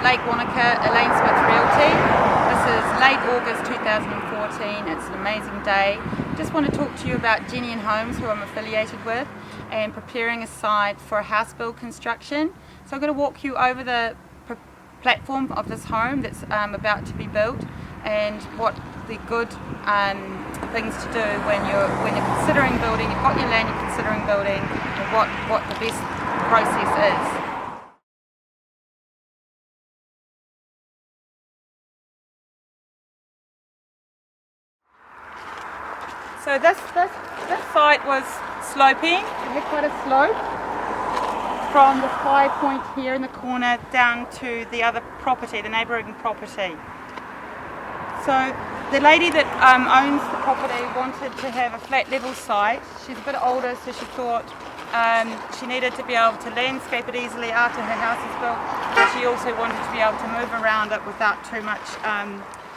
Lake Wanaka, Elaine Smith Realty. This is late August 2014. It's an amazing day. Just want to talk to you about Jenny and Homes, who I'm affiliated with, and preparing a site for a house build construction. So I'm going to walk you over the platform of this home that's about to be built, and what the good things to do when you're considering building. You've got your land, you're considering building, and what the best process is. So this site was sloping. It had quite a slope from the high point here in the corner down to the other property, the neighbouring property. So the lady that owns the property wanted to have a flat level site. She's a bit older, so she thought she needed to be able to landscape it easily after her house is built, but she also wanted to be able to move around it without too much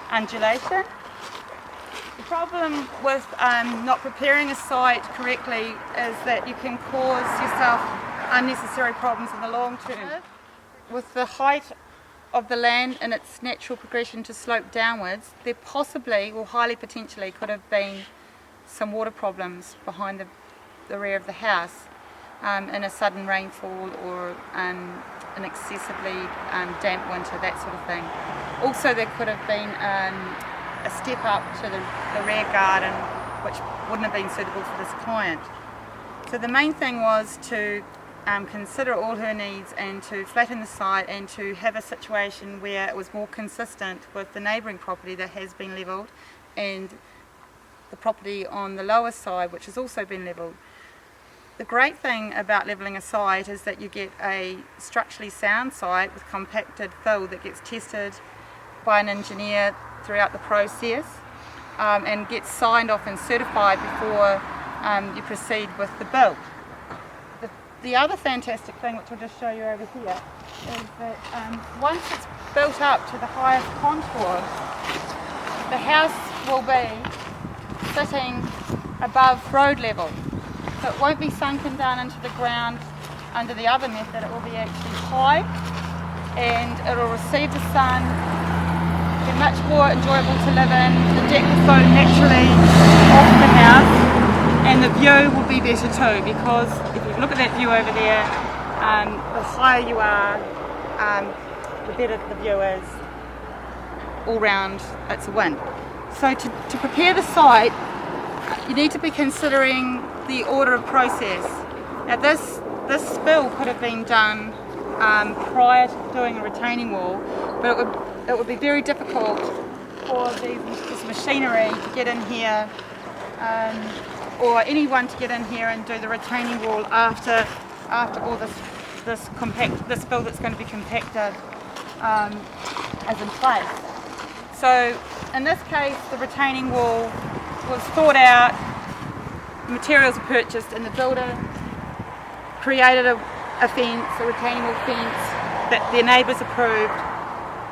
undulation. The problem with not preparing a site correctly is that you can cause yourself unnecessary problems in the long term. With the height of the land and its natural progression to slope downwards, there possibly, or highly potentially, could have been some water problems behind the rear of the house in a sudden rainfall or an excessively damp winter, that sort of thing. Also, there could have been a step up to the rear garden, which wouldn't have been suitable for this client. So the main thing was to consider all her needs and to flatten the site and to have a situation where it was more consistent with the neighbouring property that has been levelled and the property on the lower side, which has also been levelled. The great thing about levelling a site is that you get a structurally sound site with compacted fill that gets tested by an engineer throughout the process and gets signed off and certified before you proceed with the build. The other fantastic thing, which I'll just show you over here, is that once it's built up to the highest contour, the house will be sitting above road level. So it won't be sunken down into the ground under the other method. It will be actually high, and it will receive the sun, be much more enjoyable to live in. The deck will flow naturally off the house, and the view will be better too, because if you look at that view over there, the higher you are, the better the view is. All round, it's a win. So to prepare the site, you need to be considering the order of process. Now this spill could have been done prior to doing a retaining wall, but it would be very difficult for this machinery to get in here, or anyone to get in here and do the retaining wall after all this fill that's going to be compacted is in place. So in this case, the retaining wall was thought out, materials were purchased, and the builder created a fence, a retaining wall fence that their neighbours approved,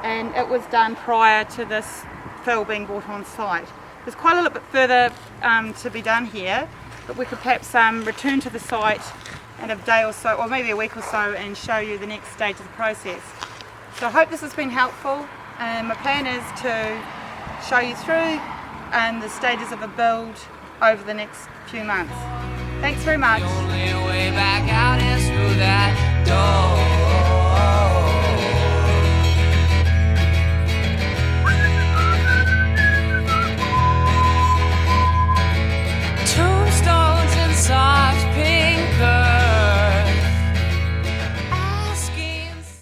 and it was done prior to this fill being brought on site. There's quite a little bit further to be done here, but we could perhaps return to the site in a day or so, or maybe a week or so, and show you the next stage of the process. So I hope this has been helpful, and my plan is to show you through the stages of a build over the next few months. Thanks very much.